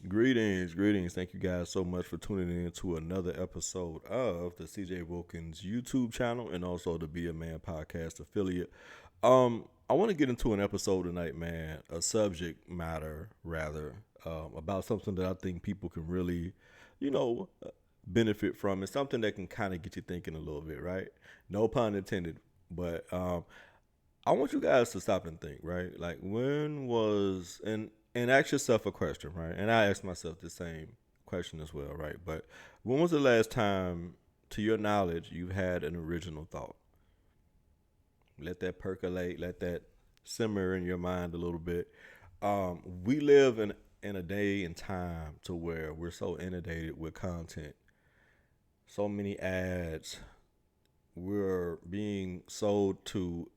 Greetings. Thank you guys so much for tuning in to another episode of the CJ Wilkins YouTube channel and also the Be a Man podcast affiliate. I want to get into an episode tonight, man, a subject matter rather, about something that I think people can really, you know, benefit from. It's something that can kind of get you thinking a little bit, right? No pun intended, but I want you guys to stop and think, right? Like when was and ask yourself a question, right? And I ask myself the same question as well, right? But when was the last time, to your knowledge, you had an original thought? Let that percolate, let that simmer in your mind a little bit. We live in a day and time to where we're so inundated with content, so many ads. We're being sold to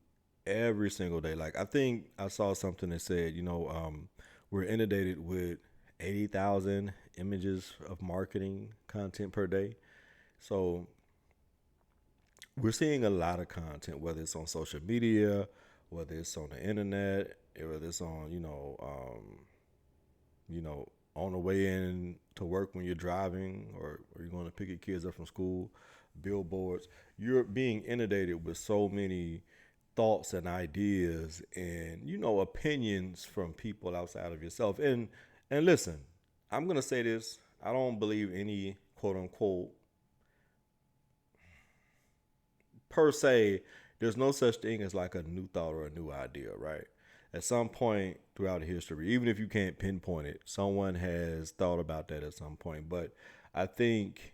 every single day. Like I think I saw something that said, we're inundated with 80,000 images of marketing content per day. So we're seeing a lot of content, whether it's on social media, whether it's on the internet, whether it's on, on the way in to work when you're driving or you're going to pick your kids up from school, billboards. You're being inundated with so many thoughts and ideas and opinions from people outside of yourself. And listen, I'm going to say this, I don't believe any quote unquote per se, there's no such thing as like a new thought or a new idea, right? At some point throughout history, even if you can't pinpoint it, someone has thought about that at some point. But I think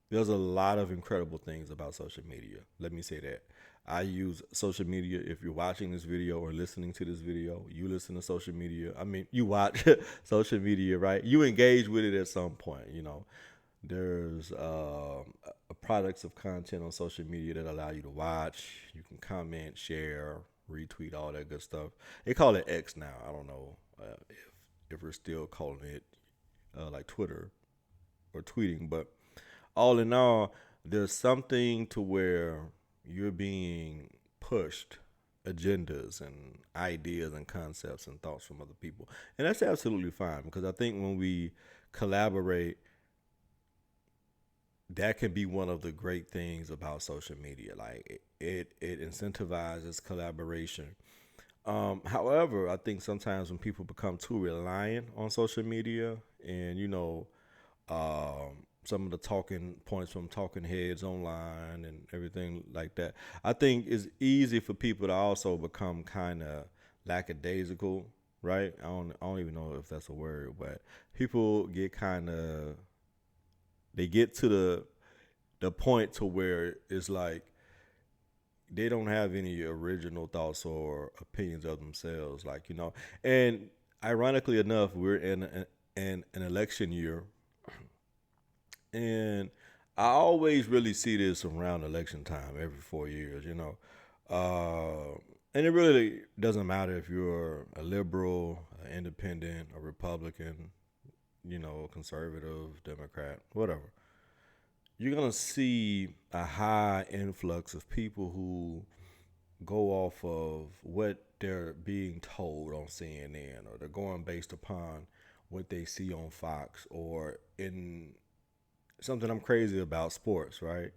there's a lot of incredible things about social media. Let me say that. I use social media. If you're watching this video or listening to this video, you listen to social media. I mean, you watch social media, right? You engage with it at some point. There's products of content on social media that allow you to watch. You can comment, share, retweet, all that good stuff. They call it X now. I don't know if we're still calling it like Twitter or tweeting, but all in all, there's something to where you're being pushed agendas and ideas and concepts and thoughts from other people. And that's absolutely fine because I think when we collaborate, that can be one of the great things about social media. Like it incentivizes collaboration. However, I think sometimes when people become too reliant on social media and some of the talking points from talking heads online and everything like that. I think it's easy for people to also become kind of lackadaisical, right? I don't even know if that's a word, but people get kind of they get to the point to where it's like they don't have any original thoughts or opinions of themselves, and ironically enough, we're in an election year. And I always really see this around election time every 4 years. And it really doesn't matter if you're a liberal, an independent, a Republican, conservative, Democrat, whatever. You're going to see a high influx of people who go off of what they're being told on CNN, or they're going based upon what they see on Fox, or in something I'm crazy about, sports, right?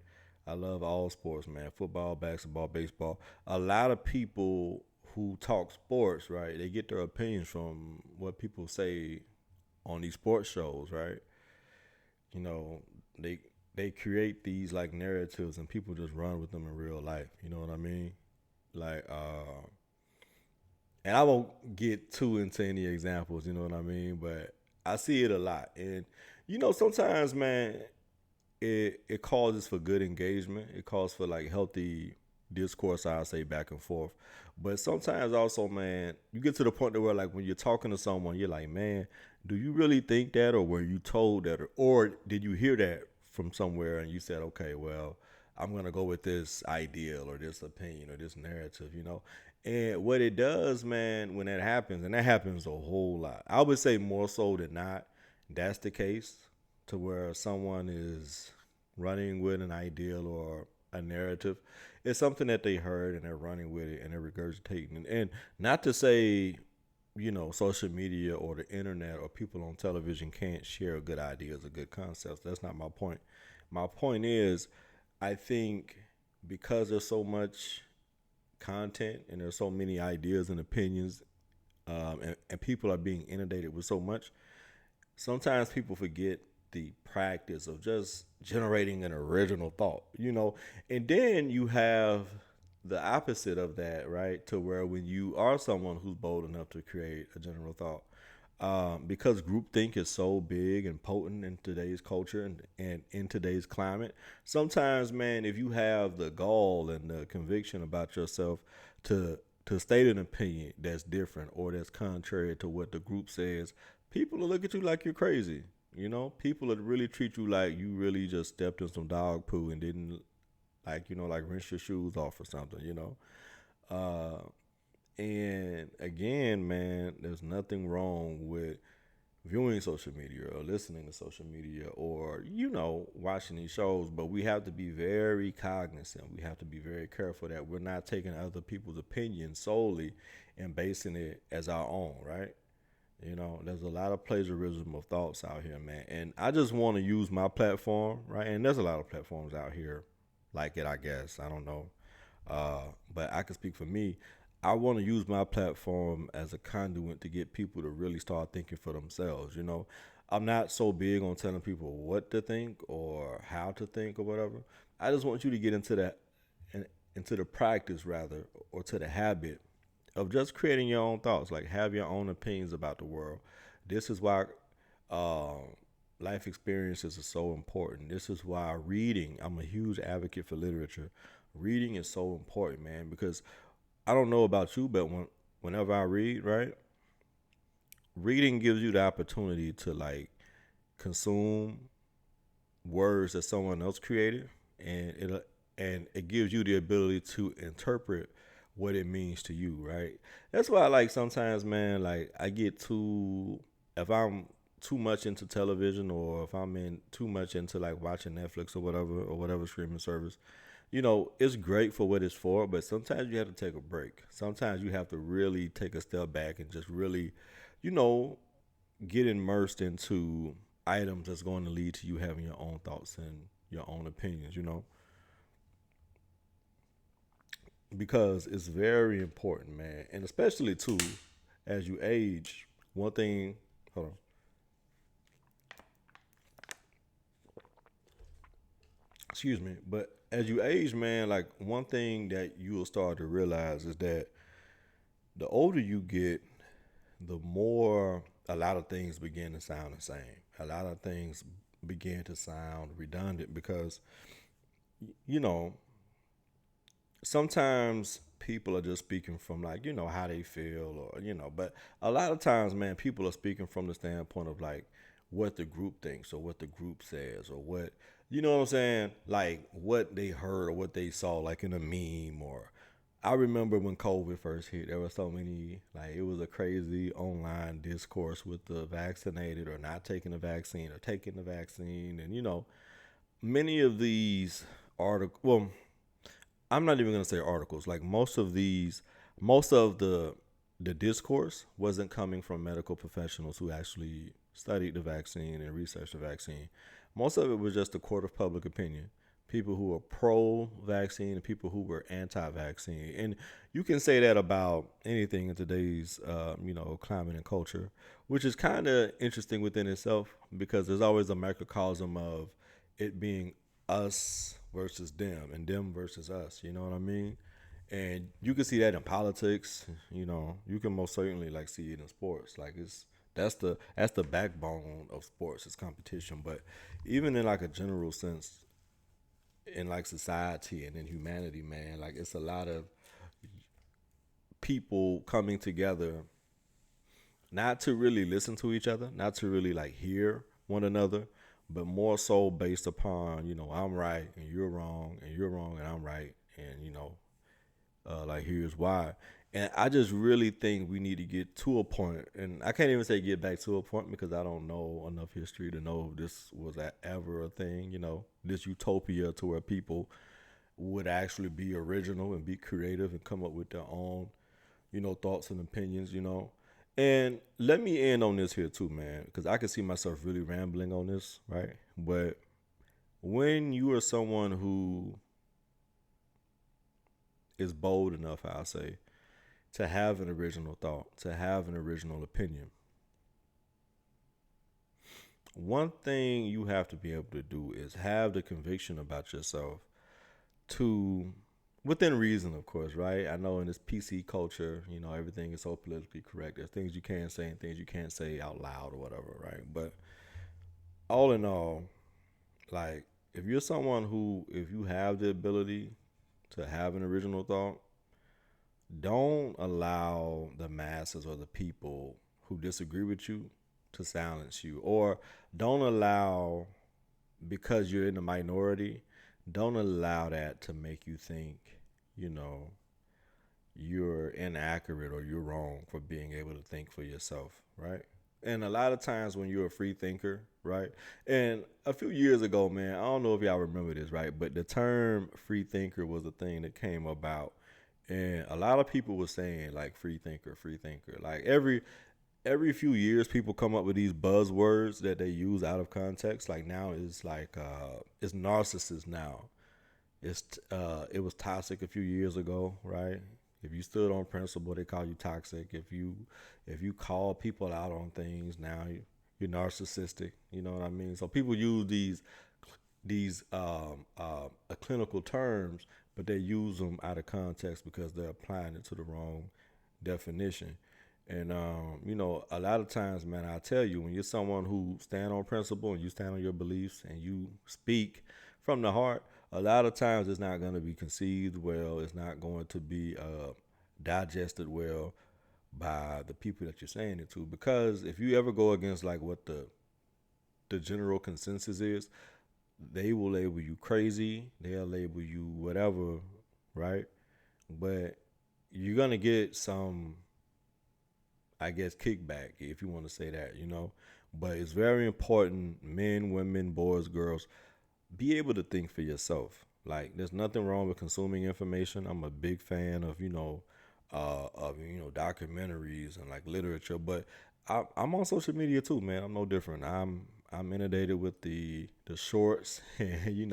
I love all sports, man. Football, basketball, baseball. A lot of people who talk sports, right? They get their opinions from what people say on these sports shows, right? You know, they they create these like narratives and people just run with them in real life. You know what I mean? Like, and I won't get too into any examples. You know what I mean? But I see it a lot, and sometimes, man, it causes for good engagement. It calls for like healthy discourse, I say, back and forth. But sometimes also, man, you get to the point where like when you're talking to someone, you're like, man, do you really think that, or were you told that, or did you hear that from somewhere and you said, okay, well, I'm gonna go with this ideal or this opinion or this narrative. And what it does, man, when that happens, and that happens a whole lot, I would say more so than not, that's the case, to where someone is running with an ideal or a narrative. It's something that they heard and they're running with it and they're regurgitating. And not to say social media or the internet or people on television can't share good ideas or good concepts. That's not my point. My point is, I think because there's so much content and there's so many ideas and opinions, and people are being inundated with so much, sometimes people forget the practice of just generating an original thought. And then you have the opposite of that, right? To where when you are someone who's bold enough to create a general thought, because groupthink is so big and potent in today's culture and in today's climate, sometimes, man, if you have the gall and the conviction about yourself to to state an opinion that's different or that's contrary to what the group says, people will look at you like you're crazy. People will really treat you like you really just stepped in some dog poo and didn't, like, like rinse your shoes off or something. Uh, and again, man, there's nothing wrong with viewing social media or listening to social media or, watching these shows, but we have to be very cognizant. We have to be very careful that we're not taking other people's opinions solely and basing it as our own, right? There's a lot of plagiarism of thoughts out here, man. And I just want to use my platform, right? And there's a lot of platforms out here like it, I guess. I don't know. But I can speak for me. I want to use my platform as a conduit to get people to really start thinking for themselves. I'm not so big on telling people what to think or how to think or whatever. I just want you to get into that, into the practice rather, or to the habit of just creating your own thoughts. Like, have your own opinions about the world. This is why um, life experiences are so important. This is why reading. I'm a huge advocate for literature. Reading is so important, man, because I don't know about you, but whenever I read, right, reading gives you the opportunity to like consume words that someone else created, and it gives you the ability to interpret what it means to you, right? That's why, like, sometimes, man, like I get too, if I'm too much into television or if I'm in too much into like watching Netflix or whatever streaming service, it's great for what it's for, but sometimes you have to take a break. Sometimes you have to really take a step back and just really, you know, get immersed into items that's going to lead to you having your own thoughts and your own opinions, because it's very important, man. And especially, too, as you age, one thing, hold on, excuse me, but as you age, man, like one thing that you will start to realize is that the older you get, the more a lot of things begin to sound the same. A lot of things begin to sound redundant because, you know, sometimes people are just speaking from like, how they feel but a lot of times, man, people are speaking from the standpoint of like what the group thinks or what the group says or what, you know what I'm saying? Like what they heard or what they saw like in a meme or I remember when COVID first hit, there were so many, like, it was a crazy online discourse with the vaccinated or not taking the vaccine or taking the vaccine. And, many of these articles, well, I'm not even going to say articles, like, most of the discourse wasn't coming from medical professionals who actually studied the vaccine and researched the vaccine. Most of it was just a court of public opinion. People who were pro-vaccine and people who were anti-vaccine, and you can say that about anything in today's, climate and culture, which is kind of interesting within itself because there's always a microcosm of it being us versus them and them versus us. You know what I mean? And you can see that in politics. You can most certainly like see it in sports. Like that's the backbone of sports is competition. But even in like a general sense, in like society and in humanity, man, like it's a lot of people coming together not to really listen to each other, not to really like hear one another, but more so based upon, I'm right and you're wrong and I'm right, and like here's why. And I just really think we need to get to a point, and I can't even say get back to a point because I don't know enough history to know if this was ever a thing, this utopia to where people would actually be original and be creative and come up with their own, thoughts and opinions. And let me end on this here too, man, because I can see myself really rambling on this, right? But when you are someone who is bold enough, I'll say, to have an original thought, to have an original opinion, one thing you have to be able to do is have the conviction about yourself to, within reason, of course, right? I know in this PC culture, everything is so politically correct. There's things you can't say and things you can't say out loud or whatever, right? But all in all, like, if you're someone who, if you have the ability to have an original thought, don't allow the masses or the people who disagree with you to silence you, or don't allow, because you're in the minority, don't allow that to make you think, you know, you're inaccurate or you're wrong for being able to think for yourself, right? And a lot of times when you're a free thinker, right? And a few years ago, man, I don't know if y'all remember this, right? But the term free thinker was a thing that came about. And a lot of people were saying like free thinker, free thinker. Like every few years people come up with these buzzwords that they use out of context. Like now it's like it's narcissist now. It was toxic a few years ago, right? If you stood on principle, they call you toxic. If you call people out on things, now you're narcissistic. You know what I mean? So people use these clinical terms, but they use them out of context because they're applying it to the wrong definition. And a lot of times, man, I tell you, when you're someone who stand on principle and you stand on your beliefs and you speak from the heart, a lot of times it's not going to be conceived well. It's not going to be digested well by the people that you're saying it to. Because if you ever go against like what the general consensus is, they will label you crazy. They'll label you whatever, right? But you're gonna get some, I guess, kickback, if you want to say that. But it's very important, men, women, boys, girls, be able to think for yourself. Like, there's nothing wrong with consuming information. I'm a big fan of documentaries and like literature, but I'm on social media too, man. I'm no different. I'm inundated with the shorts and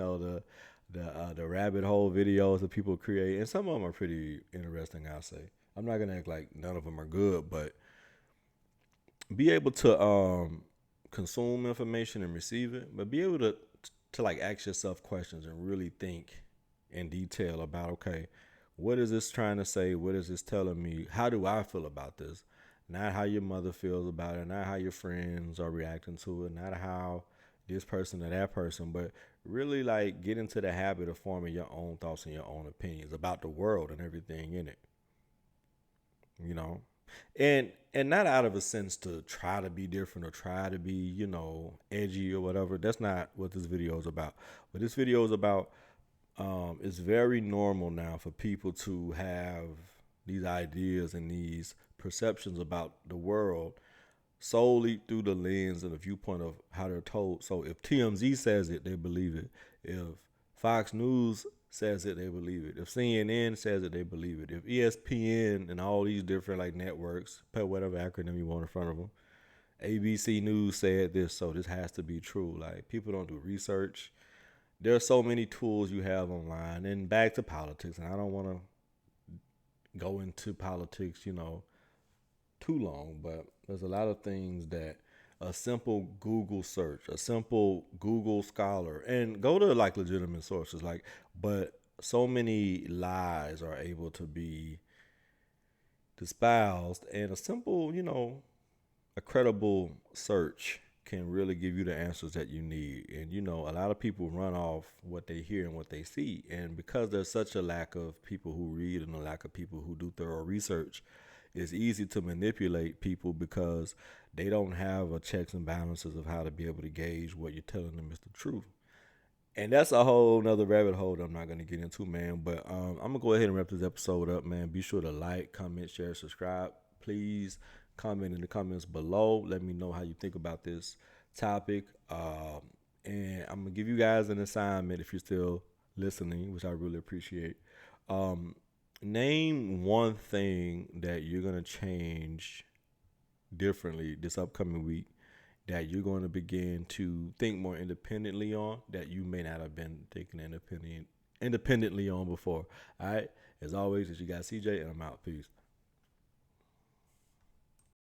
the rabbit hole videos that people create, and some of them are pretty interesting. I'll say. I'm not gonna act like none of them are good, but be able to consume information and receive it, but be able to like ask yourself questions and really think in detail about, okay, what is this trying to say? What is this telling me? How do I feel about this? Not how your mother feels about it, not how your friends are reacting to it, not how this person or that person, but really like get into the habit of forming your own thoughts and your own opinions about the world and everything in it. you know and not out of a sense to try to be different or try to be edgy or whatever. That's not what this video is about. What this video is about, it's very normal now for people to have these ideas and these perceptions about the world solely through the lens and the viewpoint of how they're told. So if TMZ says it, they believe it. If Fox News says it, they believe it. If CNN says it, they believe it. If ESPN and all these different like networks, put whatever acronym you want in front of them, ABC News said this, so this has to be true. Like, people don't do research. There are so many tools you have online. And back to politics, and I don't want to go into politics, too long, but there's a lot of things that a simple Google search, a simple Google scholar, and go to like legitimate sources, like, but so many lies are able to be espoused, and a simple, a credible search can really give you the answers that you need. And a lot of people run off what they hear and what they see, and because there's such a lack of people who read and a lack of people who do thorough research, it's easy to manipulate people because they don't have a checks and balances of how to be able to gauge what you're telling them is the truth. And that's a whole nother rabbit hole that I'm not going to get into, man. But I'm going to go ahead and wrap this episode up, man. Be sure to like, comment, share, subscribe. Please comment in the comments below. Let me know how you think about this topic. And I'm going to give you guys an assignment if you're still listening, which I really appreciate. Name one thing that you're going to change differently this upcoming week that you're going to begin to think more independently on that you may not have been thinking independently on before. All right. As always, it's your guy CJ, and I'm out. Peace.